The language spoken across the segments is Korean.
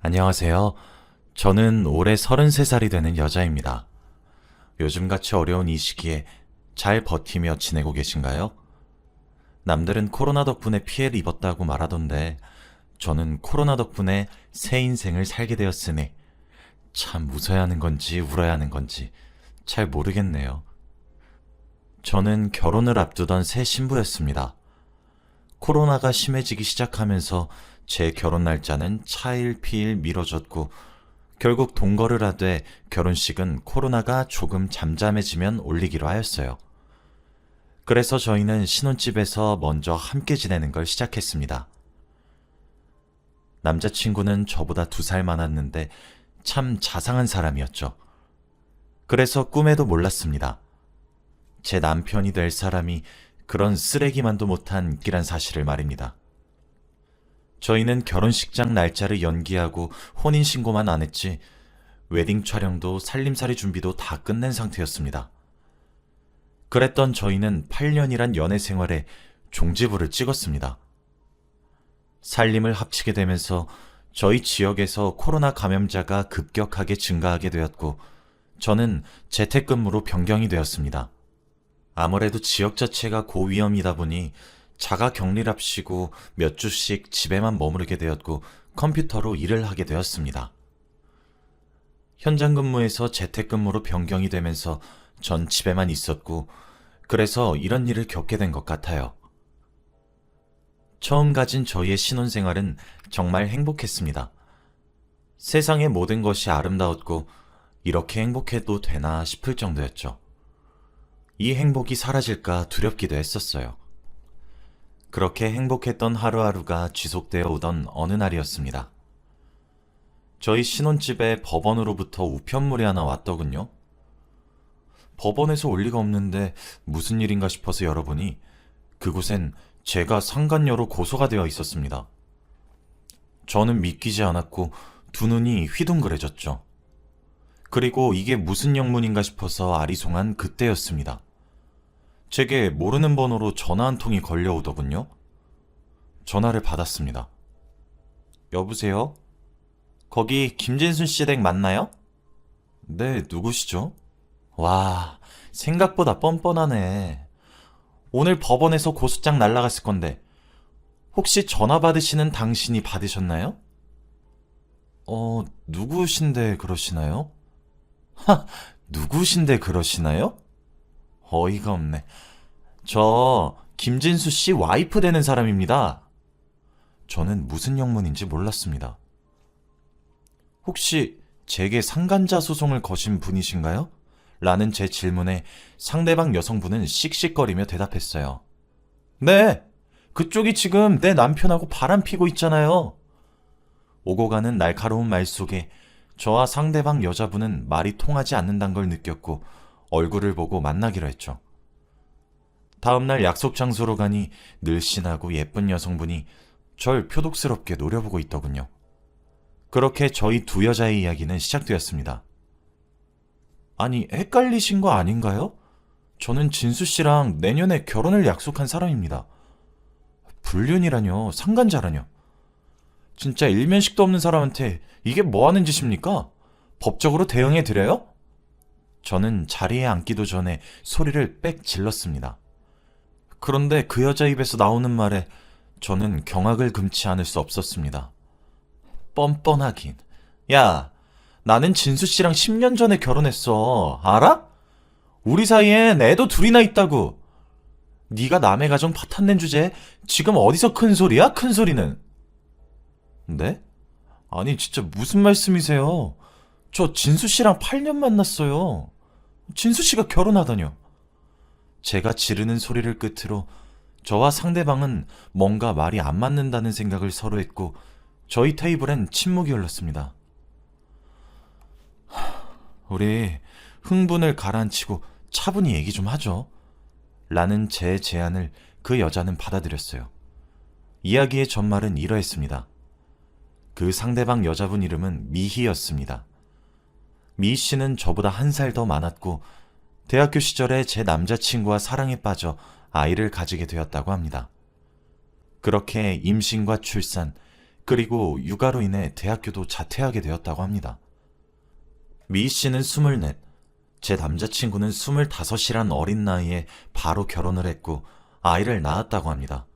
안녕하세요. 저는 올해 33살이 되는 여자입니다. 요즘같이 어려운 이 시기에 잘 버티며 지내고 계신가요? 남들은 코로나 덕분에 피해를 입었다고 말하던데 저는 코로나 덕분에 새 인생을 살게 되었으니 참 웃어야 하는 건지 울어야 하는 건지 잘 모르겠네요. 저는 결혼을 앞두던 새 신부였습니다. 코로나가 심해지기 시작하면서 제 결혼 날짜는 차일피일 미뤄졌고 결국 동거를 하되 결혼식은 코로나가 조금 잠잠해지면 올리기로 하였어요. 그래서 저희는 신혼집에서 먼저 함께 지내는 걸 시작했습니다. 남자친구는 저보다 2살 많았는데 참 자상한 사람이었죠. 그래서 꿈에도 몰랐습니다. 제 남편이 될 사람이 그런 쓰레기만도 못한 끼란 사실을 말입니다. 저희는 결혼식장 날짜를 연기하고 혼인신고만 안 했지 웨딩 촬영도 살림살이 준비도 다 끝낸 상태였습니다. 그랬던 저희는 8년이란 연애 생활에 종지부를 찍었습니다. 살림을 합치게 되면서 저희 지역에서 코로나 감염자가 급격하게 증가하게 되었고 저는 재택근무로 변경이 되었습니다. 아무래도 지역 자체가 고위험이다 보니 자가 격리랍시고 몇 주씩 집에만 머무르게 되었고 컴퓨터로 일을 하게 되었습니다. 현장 근무에서 재택근무로 변경이 되면서 전 집에만 있었고 그래서 이런 일을 겪게 된 것 같아요. 처음 가진 저희의 신혼생활은 정말 행복했습니다. 세상의 모든 것이 아름다웠고 이렇게 행복해도 되나 싶을 정도였죠. 이 행복이 사라질까 두렵기도 했었어요. 그렇게 행복했던 하루하루가 지속되어 오던 어느 날이었습니다. 저희 신혼집에 법원으로부터 우편물이 하나 왔더군요. 법원에서 올 리가 없는데 무슨 일인가 싶어서 열어보니 그곳엔 제가 상간녀로 고소가 되어 있었습니다. 저는 믿기지 않았고 두 눈이 휘둥그레졌죠. 그리고 이게 무슨 영문인가 싶어서 아리송한 그때였습니다. 제게 모르는 번호로 전화 한 통이 걸려오더군요. 전화를 받았습니다. 여보세요? 거기 김진순 씨 댁 맞나요? 네, 누구시죠? 와, 생각보다 뻔뻔하네. 오늘 법원에서 고소장 날라갔을 건데 혹시 전화 받으시는 당신이 받으셨나요? 누구신데 그러시나요? 누구신데 그러시나요? 어이가 없네. 저 김진수 씨 와이프 되는 사람입니다. 저는 무슨 영문인지 몰랐습니다. 혹시 제게 상간자 소송을 거신 분이신가요? 라는 제 질문에 상대방 여성분은 씩씩거리며 대답했어요. 네, 그쪽이 지금 내 남편하고 바람 피고 있잖아요. 오고 가는 날카로운 말 속에 저와 상대방 여자분은 말이 통하지 않는다는 걸 느꼈고 얼굴을 보고 만나기로 했죠. 다음날 약속 장소로 가니 늘씬하고 예쁜 여성분이 절 표독스럽게 노려보고 있더군요. 그렇게 저희 두 여자의 이야기는 시작되었습니다. 아니, 헷갈리신 거 아닌가요? 저는 진수 씨랑 내년에 결혼을 약속한 사람입니다. 불륜이라뇨, 상간자라뇨. 진짜 일면식도 없는 사람한테 이게 뭐 하는 짓입니까? 법적으로 대응해 드려요? 저는 자리에 앉기도 전에 소리를 빽 질렀습니다. 그런데 그 여자 입에서 나오는 말에 저는 경악을 금치 않을 수 없었습니다. 뻔뻔하긴. 야, 나는 진수 씨랑 10년 전에 결혼했어. 알아? 우리 사이엔 애도 둘이나 있다고. 네가 남의 가정 파탄낸 주제에 지금 어디서 큰 소리야? 큰 소리는. 네? 아니 진짜 무슨 말씀이세요? 저 진수 씨랑 8년 만났어요. 진수 씨가 결혼하다뇨. 제가 지르는 소리를 끝으로 저와 상대방은 뭔가 말이 안 맞는다는 생각을 서로 했고 저희 테이블엔 침묵이 흘렀습니다. 우리 흥분을 가라앉히고 차분히 얘기 좀 하죠. 라는 제 제안을 그 여자는 받아들였어요. 이야기의 전말은 이러했습니다. 그 상대방 여자분 이름은 미희였습니다. 미희 씨는 저보다 1살 더 많았고 대학교 시절에 제 남자친구와 사랑에 빠져 아이를 가지게 되었다고 합니다. 그렇게 임신과 출산, 그리고 육아로 인해 대학교도 자퇴하게 되었다고 합니다. 미희 씨는 24, 제 남자친구는 25이란 어린 나이에 바로 결혼을 했고 아이를 낳았다고 합니다.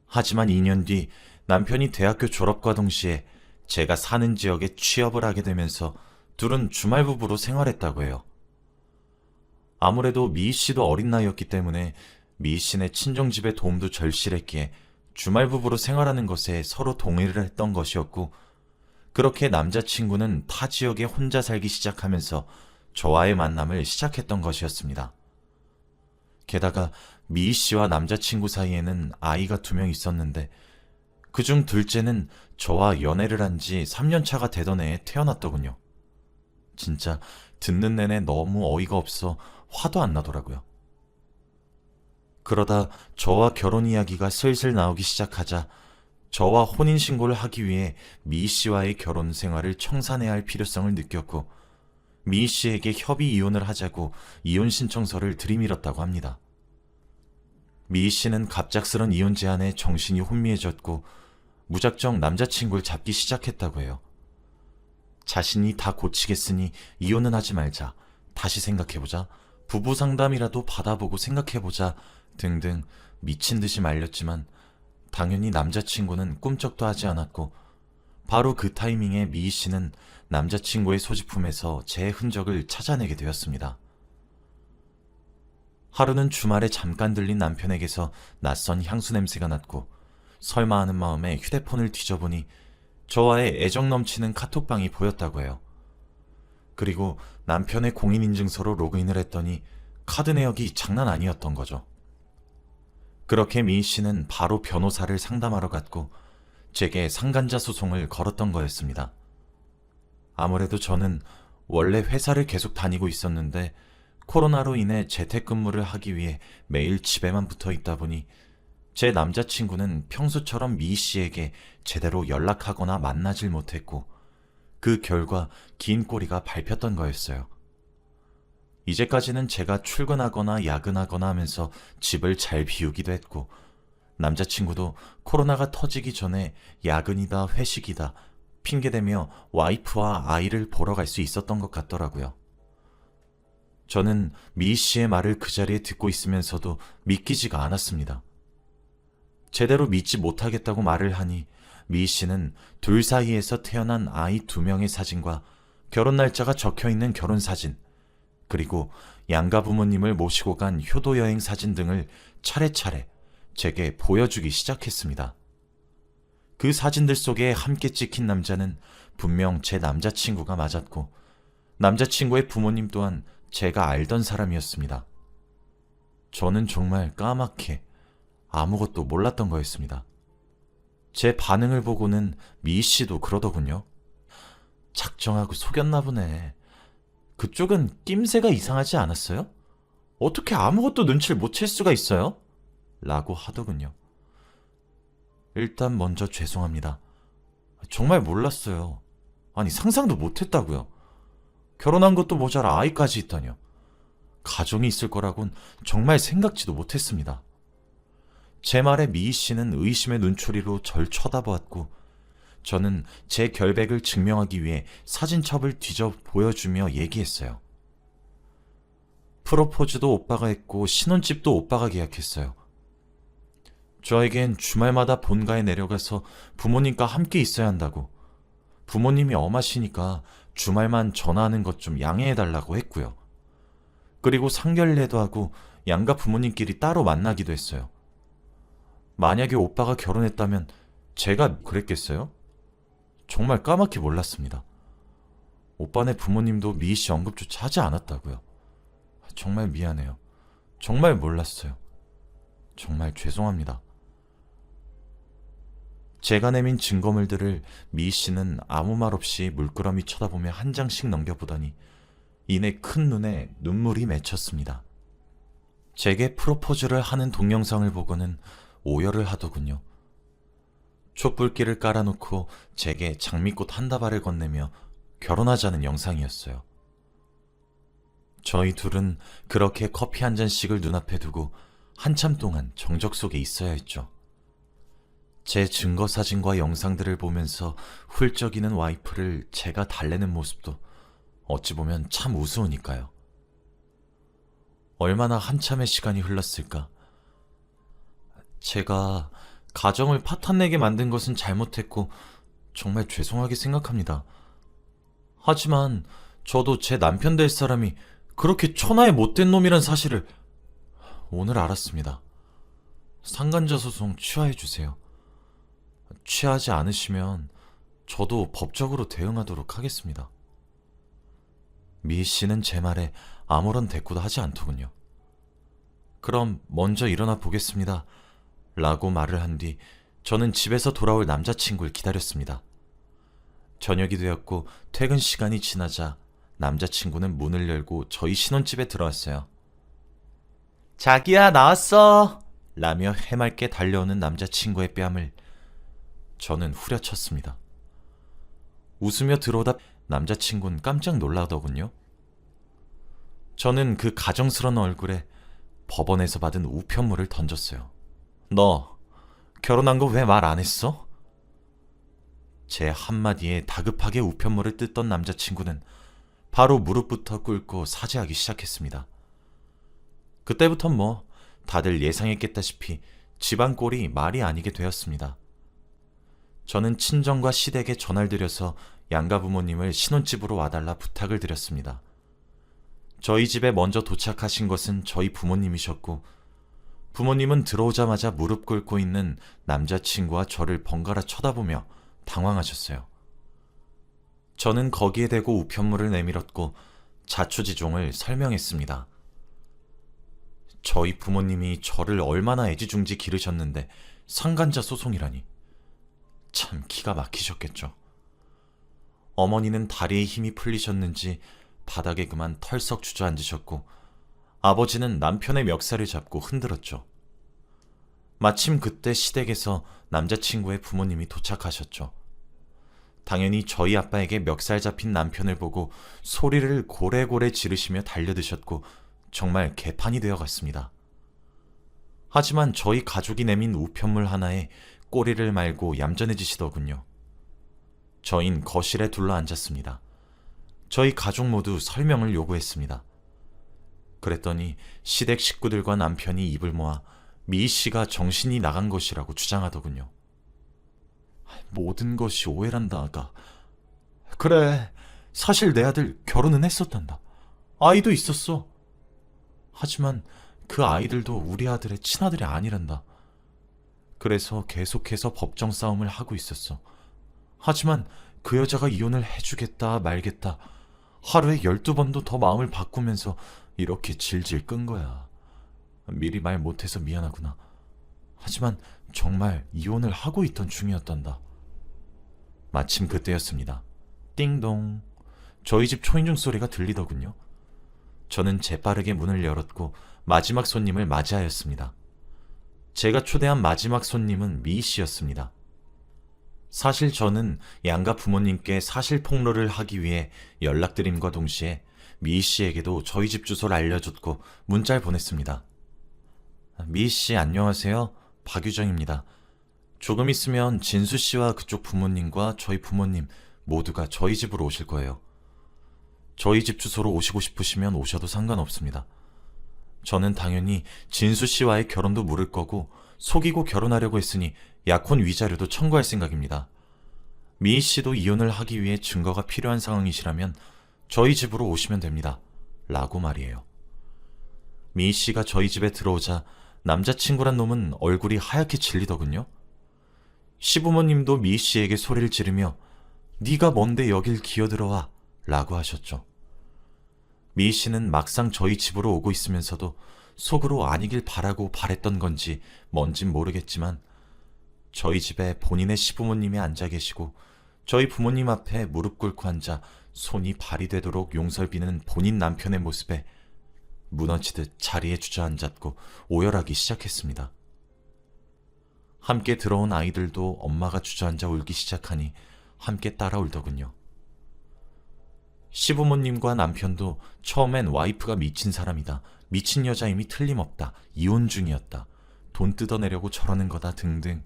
하지만 2년 뒤 남편이 대학교 졸업과 동시에 제가 사는 지역에 취업을 하게 되면서 둘은 주말 부부로 생활했다고 해요. 아무래도 미희 씨도 어린 나이였기 때문에 미희 씨네 친정집의 도움도 절실했기에 주말 부부로 생활하는 것에 서로 동의를 했던 것이었고, 그렇게 남자친구는 타 지역에 혼자 살기 시작하면서 저와의 만남을 시작했던 것이었습니다. 게다가 미희 씨와 남자친구 사이에는 아이가 2명 있었는데 그중 둘째는 저와 연애를 한 지 3년 차가 되던 해에 태어났더군요. 진짜 듣는 내내 너무 어이가 없어 화도 안 나더라고요. 그러다 저와 결혼 이야기가 슬슬 나오기 시작하자 저와 혼인신고를 하기 위해 미희 씨와의 결혼 생활을 청산해야 할 필요성을 느꼈고, 미희 씨에게 협의 이혼을 하자고 이혼 신청서를 들이밀었다고 합니다. 미희 씨는 갑작스런 이혼 제안에 정신이 혼미해졌고 무작정 남자친구를 잡기 시작했다고 해요. 자신이 다 고치겠으니 이혼은 하지 말자, 다시 생각해보자, 부부 상담이라도 받아보고 생각해보자 등등 미친 듯이 말렸지만 당연히 남자친구는 꿈쩍도 하지 않았고, 바로 그 타이밍에 미희 씨는 남자친구의 소지품에서 제 흔적을 찾아내게 되었습니다. 하루는 주말에 잠깐 들린 남편에게서 낯선 향수 냄새가 났고 설마 하는 마음에 휴대폰을 뒤져보니 저와의 애정 넘치는 카톡방이 보였다고 해요. 그리고 남편의 공인인증서로 로그인을 했더니 카드 내역이 장난 아니었던 거죠. 그렇게 미희 씨는 바로 변호사를 상담하러 갔고 제게 상간자 소송을 걸었던 거였습니다. 아무래도 저는 원래 회사를 계속 다니고 있었는데 코로나로 인해 재택근무를 하기 위해 매일 집에만 붙어 있다 보니 제 남자친구는 평소처럼 미희 씨에게 제대로 연락하거나 만나질 못했고, 그 결과 긴 꼬리가 밟혔던 거였어요. 이제까지는 제가 출근하거나 야근하거나 하면서 집을 잘 비우기도 했고, 남자친구도 코로나가 터지기 전에 야근이다 회식이다 핑계대며 와이프와 아이를 보러 갈 수 있었던 것 같더라고요. 저는 미희 씨의 말을 그 자리에 듣고 있으면서도 믿기지가 않았습니다. 제대로 믿지 못하겠다고 말을 하니 미희 씨는 둘 사이에서 태어난 아이 2명의 사진과 결혼 날짜가 적혀있는 결혼사진, 그리고 양가 부모님을 모시고 간 효도여행 사진 등을 차례차례 제게 보여주기 시작했습니다. 그 사진들 속에 함께 찍힌 남자는 분명 제 남자친구가 맞았고, 남자친구의 부모님 또한 제가 알던 사람이었습니다. 저는 정말 까맣게 아무것도 몰랐던 거였습니다. 제 반응을 보고는 미희 씨도 그러더군요. 작정하고 속였나 보네. 그쪽은 낌새가 이상하지 않았어요? 어떻게 아무것도 눈치를 못 챌 수가 있어요? 라고 하더군요. 일단 먼저 죄송합니다. 정말 몰랐어요. 아니, 상상도 못했다고요. 결혼한 것도 모자라 아이까지 있다뇨. 가정이 있을 거라곤 정말 생각지도 못했습니다. 제 말에 미희 씨는 의심의 눈초리로 절 쳐다보았고, 저는 제 결백을 증명하기 위해 사진첩을 뒤져 보여주며 얘기했어요. 프로포즈도 오빠가 했고 신혼집도 오빠가 계약했어요. 저에겐 주말마다 본가에 내려가서 부모님과 함께 있어야 한다고, 부모님이 엄하시니까 주말만 전화하는 것 좀 양해해달라고 했고요. 그리고 상견례도 하고 양가 부모님끼리 따로 만나기도 했어요. 만약에 오빠가 결혼했다면 제가 그랬겠어요? 정말 까맣게 몰랐습니다. 오빠네 부모님도 미희 씨 언급조차 하지 않았다고요. 정말 미안해요. 정말 몰랐어요. 정말 죄송합니다. 제가 내민 증거물들을 미희 씨는 아무 말 없이 물끄러미 쳐다보며 한 장씩 넘겨보더니 이내 큰 눈에 눈물이 맺혔습니다. 제게 프로포즈를 하는 동영상을 보고는 오열을 하더군요. 촛불길을 깔아놓고 제게 장미꽃 한 다발을 건네며 결혼하자는 영상이었어요. 저희 둘은 그렇게 커피 한 잔씩을 눈앞에 두고 한참 동안 정적 속에 있어야 했죠. 제 증거 사진과 영상들을 보면서 훌쩍이는 와이프를 제가 달래는 모습도 어찌 보면 참 우스우니까요. 얼마나 한참의 시간이 흘렀을까. 제가 가정을 파탄내게 만든 것은 잘못했고 정말 죄송하게 생각합니다. 하지만 저도 제 남편 될 사람이 그렇게 천하의 못된 놈이란 사실을 오늘 알았습니다. 상간자 소송 취하해주세요. 취하지 않으시면 저도 법적으로 대응하도록 하겠습니다. 미 씨는 제 말에 아무런 대꾸도 하지 않더군요. 그럼 먼저 일어나 보겠습니다. 라고 말을 한 뒤 저는 집에서 돌아올 남자친구를 기다렸습니다. 저녁이 되었고 퇴근 시간이 지나자 남자친구는 문을 열고 저희 신혼집에 들어왔어요. 자기야, 나왔어! 라며 해맑게 달려오는 남자친구의 뺨을 저는 후려쳤습니다. 웃으며 들어오다 남자친구는 깜짝 놀라더군요. 저는 그 가정스러운 얼굴에 법원에서 받은 우편물을 던졌어요. 너 결혼한 거 왜 말 안 했어? 제 한마디에 다급하게 우편물을 뜯던 남자친구는 바로 무릎부터 꿇고 사죄하기 시작했습니다. 그때부턴 다들 예상했겠다시피 집안 꼴이 말이 아니게 되었습니다. 저는 친정과 시댁에 전화를 드려서 양가 부모님을 신혼집으로 와달라 부탁을 드렸습니다. 저희 집에 먼저 도착하신 것은 저희 부모님이셨고, 부모님은 들어오자마자 무릎 꿇고 있는 남자친구와 저를 번갈아 쳐다보며 당황하셨어요. 저는 거기에 대고 우편물을 내밀었고 자초지종을 설명했습니다. 저희 부모님이 저를 얼마나 애지중지 기르셨는데 상간자 소송이라니. 참 기가 막히셨겠죠. 어머니는 다리에 힘이 풀리셨는지 바닥에 그만 털썩 주저앉으셨고, 아버지는 남편의 멱살을 잡고 흔들었죠. 마침 그때 시댁에서 남자친구의 부모님이 도착하셨죠. 당연히 저희 아빠에게 멱살 잡힌 남편을 보고 소리를 고래고래 지르시며 달려드셨고 정말 개판이 되어갔습니다. 하지만 저희 가족이 내민 우편물 하나에 꼬리를 말고 얌전해지시더군요. 저흰 거실에 둘러앉았습니다. 저희 가족 모두 설명을 요구했습니다. 그랬더니 시댁 식구들과 남편이 입을 모아 미희 씨가 정신이 나간 것이라고 주장하더군요. 모든 것이 오해란다, 아가. 그래, 사실 내 아들 결혼은 했었단다. 아이도 있었어. 하지만 그 아이들도 우리 아들의 친아들이 아니란다. 그래서 계속해서 법정 싸움을 하고 있었어. 하지만 그 여자가 이혼을 해주겠다 말겠다 하루에 12번도 더 마음을 바꾸면서 이렇게 질질 끈 거야. 미리 말 못해서 미안하구나. 하지만 정말 이혼을 하고 있던 중이었단다. 마침 그때였습니다. 띵동. 저희 집 초인종 소리가 들리더군요. 저는 재빠르게 문을 열었고 마지막 손님을 맞이하였습니다. 제가 초대한 마지막 손님은 미희 씨였습니다. 사실 저는 양가 부모님께 사실 폭로를 하기 위해 연락드림과 동시에 미희 씨에게도 저희 집 주소를 알려줬고 문자를 보냈습니다. 미희 씨 안녕하세요. 박유정입니다. 조금 있으면 진수 씨와 그쪽 부모님과 저희 부모님 모두가 저희 집으로 오실 거예요. 저희 집 주소로 오시고 싶으시면 오셔도 상관없습니다. 저는 당연히 진수 씨와의 결혼도 물을 거고 속이고 결혼하려고 했으니 약혼 위자료도 청구할 생각입니다. 미희 씨도 이혼을 하기 위해 증거가 필요한 상황이시라면 저희 집으로 오시면 됩니다. 라고 말이에요. 미희 씨가 저희 집에 들어오자 남자친구란 놈은 얼굴이 하얗게 질리더군요. 시부모님도 미희 씨에게 소리를 지르며 네가 뭔데 여길 기어들어와 라고 하셨죠. 미희 씨는 막상 저희 집으로 오고 있으면서도 속으로 아니길 바라고 바랬던 건지 뭔진 모르겠지만 저희 집에 본인의 시부모님이 앉아 계시고 저희 부모님 앞에 무릎 꿇고 앉아 손이 발이 되도록 용서를 비는 본인 남편의 모습에 무너지듯 자리에 주저앉았고 오열하기 시작했습니다. 함께 들어온 아이들도 엄마가 주저앉아 울기 시작하니 함께 따라 울더군요. 시부모님과 남편도 처음엔 와이프가 미친 사람이다, 미친 여자임이 틀림없다, 이혼 중이었다, 돈 뜯어내려고 저러는 거다 등등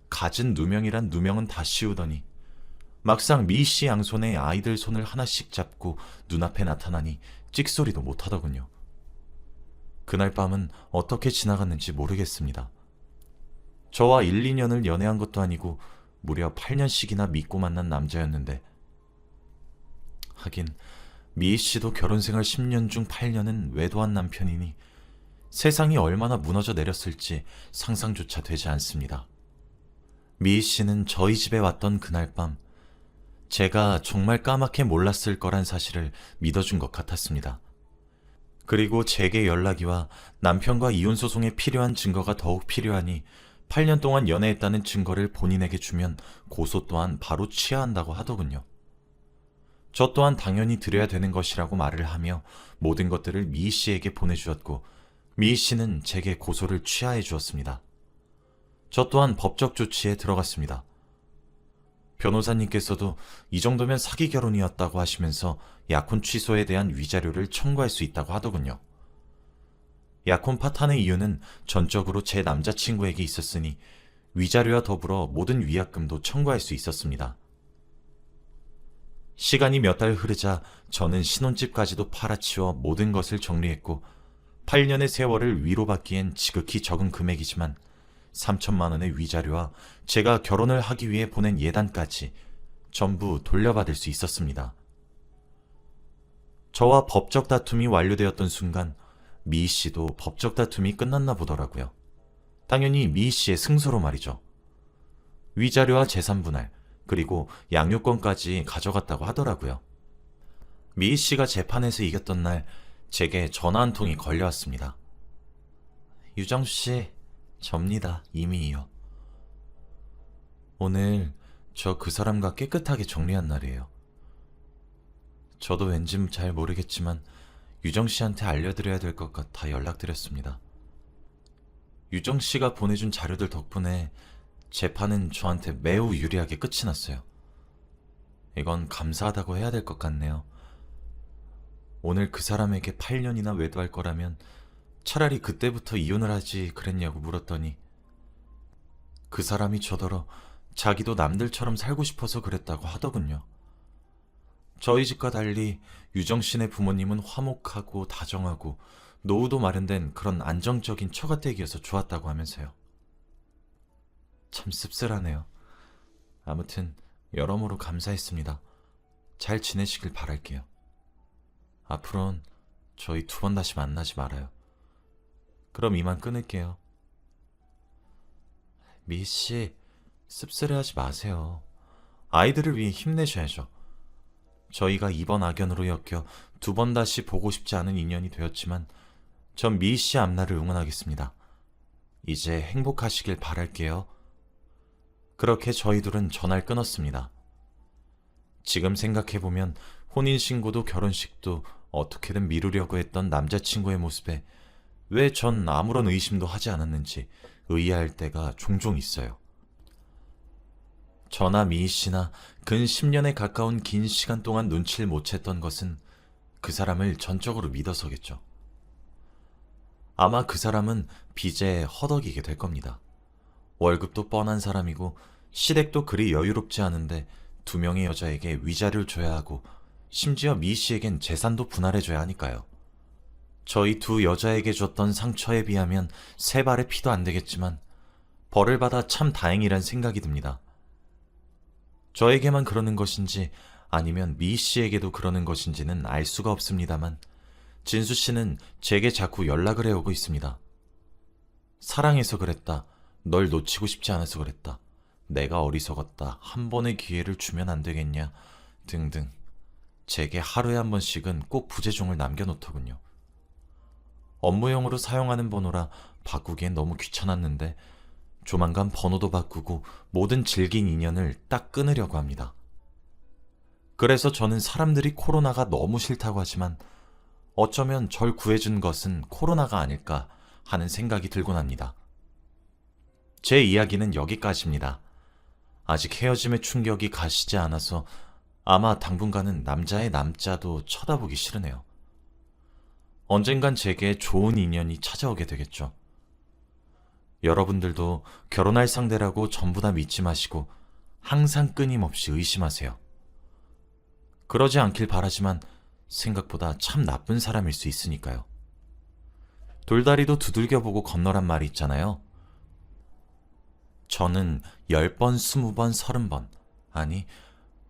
갖은 누명이란 누명은 다 씌우더니 막상 미씨 양손에 아이들 손을 하나씩 잡고 눈앞에 나타나니 찍소리도 못하더군요. 그날 밤은 어떻게 지나갔는지 모르겠습니다. 저와 1, 2년을 연애한 것도 아니고 무려 8년씩이나 믿고 만난 남자였는데, 하긴 미희 씨도 결혼생활 10년 중 8년은 외도한 남편이니 세상이 얼마나 무너져 내렸을지 상상조차 되지 않습니다. 미희 씨는 저희 집에 왔던 그날 밤 제가 정말 까맣게 몰랐을 거란 사실을 믿어준 것 같았습니다. 그리고 제게 연락이 와 남편과 이혼소송에 필요한 증거가 더욱 필요하니 8년 동안 연애했다는 증거를 본인에게 주면 고소 또한 바로 취하한다고 하더군요. 저 또한 당연히 드려야 되는 것이라고 말을 하며 모든 것들을 미희 씨에게 보내주었고, 미희 씨는 제게 고소를 취하해 주었습니다. 저 또한 법적 조치에 들어갔습니다. 변호사님께서도 이 정도면 사기 결혼이었다고 하시면서 약혼 취소에 대한 위자료를 청구할 수 있다고 하더군요. 약혼 파탄의 이유는 전적으로 제 남자친구에게 있었으니 위자료와 더불어 모든 위약금도 청구할 수 있었습니다. 시간이 몇 달 흐르자 저는 신혼집까지도 팔아치워 모든 것을 정리했고, 8년의 세월을 위로받기엔 지극히 적은 금액이지만 3천만 원의 위자료와 제가 결혼을 하기 위해 보낸 예단까지 전부 돌려받을 수 있었습니다. 저와 법적 다툼이 완료되었던 순간 미희 씨도 법적 다툼이 끝났나 보더라고요. 당연히 미희 씨의 승소로 말이죠. 위자료와 재산 분할, 그리고 양육권까지 가져갔다고 하더라고요. 미희 씨가 재판에서 이겼던 날 제게 전화 한 통이 걸려왔습니다. 유정수 씨, 접니다. 이미요. 오늘 저 그 사람과 깨끗하게 정리한 날이에요. 저도 왠지 잘 모르겠지만 유정 씨한테 알려드려야 될 것 같아 연락드렸습니다. 유정 씨가 보내준 자료들 덕분에 재판은 저한테 매우 유리하게 끝이 났어요. 이건 감사하다고 해야 될 것 같네요. 오늘 그 사람에게 8년이나 외도할 거라면 차라리 그때부터 이혼을 하지 그랬냐고 물었더니 그 사람이 저더러 자기도 남들처럼 살고 싶어서 그랬다고 하더군요. 저희 집과 달리 유정 씨네 부모님은 화목하고 다정하고 노후도 마련된 그런 안정적인 처가댁이어서 좋았다고 하면서요. 참 씁쓸하네요. 아무튼 여러모로 감사했습니다. 잘 지내시길 바랄게요. 앞으로는 저희 2번 다시 만나지 말아요. 그럼 이만 끊을게요. 미희씨, 씁쓸해하지 마세요. 아이들을 위해 힘내셔야죠. 저희가 이번 악연으로 엮여 2번 다시 보고 싶지 않은 인연이 되었지만 전 미희씨 앞날을 응원하겠습니다. 이제 행복하시길 바랄게요. 그렇게 저희 둘은 전화를 끊었습니다. 지금 생각해보면 혼인신고도 결혼식도 어떻게든 미루려고 했던 남자친구의 모습에 왜 전 아무런 의심도 하지 않았는지 의아할 때가 종종 있어요. 저나 미희 씨나 근 10년에 가까운 긴 시간 동안 눈치를 못 챘던 것은 그 사람을 전적으로 믿어서겠죠. 아마 그 사람은 빚에 허덕이게 될 겁니다. 월급도 뻔한 사람이고 시댁도 그리 여유롭지 않은데 2명의 여자에게 위자료를 줘야 하고 심지어 미희 씨에겐 재산도 분할해줘야 하니까요. 저희 2 여자에게 줬던 상처에 비하면 3발의 피도 안 되겠지만 벌을 받아 참 다행이란 생각이 듭니다. 저에게만 그러는 것인지 아니면 미희 씨에게도 그러는 것인지는 알 수가 없습니다만 진수 씨는 제게 자꾸 연락을 해오고 있습니다. 사랑해서 그랬다. 널 놓치고 싶지 않아서 그랬다. 내가 어리석었다. 한 번의 기회를 주면 안 되겠냐. 등등. 제게 하루에 한 번씩은 꼭 부재중을 남겨놓더군요. 업무용으로 사용하는 번호라 바꾸기엔 너무 귀찮았는데 조만간 번호도 바꾸고 모든 질긴 인연을 딱 끊으려고 합니다. 그래서 저는 사람들이 코로나가 너무 싫다고 하지만 어쩌면 절 구해준 것은 코로나가 아닐까 하는 생각이 들곤 합니다. 제 이야기는 여기까지입니다. 아직 헤어짐의 충격이 가시지 않아서 아마 당분간은 남자의 남자도 쳐다보기 싫으네요. 언젠간 제게 좋은 인연이 찾아오게 되겠죠. 여러분들도 결혼할 상대라고 전부 다 믿지 마시고 항상 끊임없이 의심하세요. 그러지 않길 바라지만 생각보다 참 나쁜 사람일 수 있으니까요. 돌다리도 두들겨보고 건너란 말이 있잖아요. 저는 10번, 20번, 30번, 아니,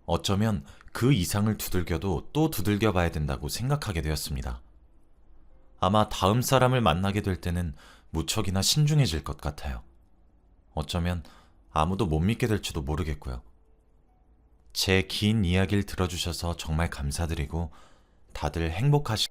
어쩌면 그 이상을 두들겨도 또 두들겨 봐야 된다고 생각하게 되었습니다. 아마 다음 사람을 만나게 될 때는 무척이나 신중해질 것 같아요. 어쩌면 아무도 못 믿게 될지도 모르겠고요. 제 긴 이야기를 들어주셔서 정말 감사드리고 다들 행복하시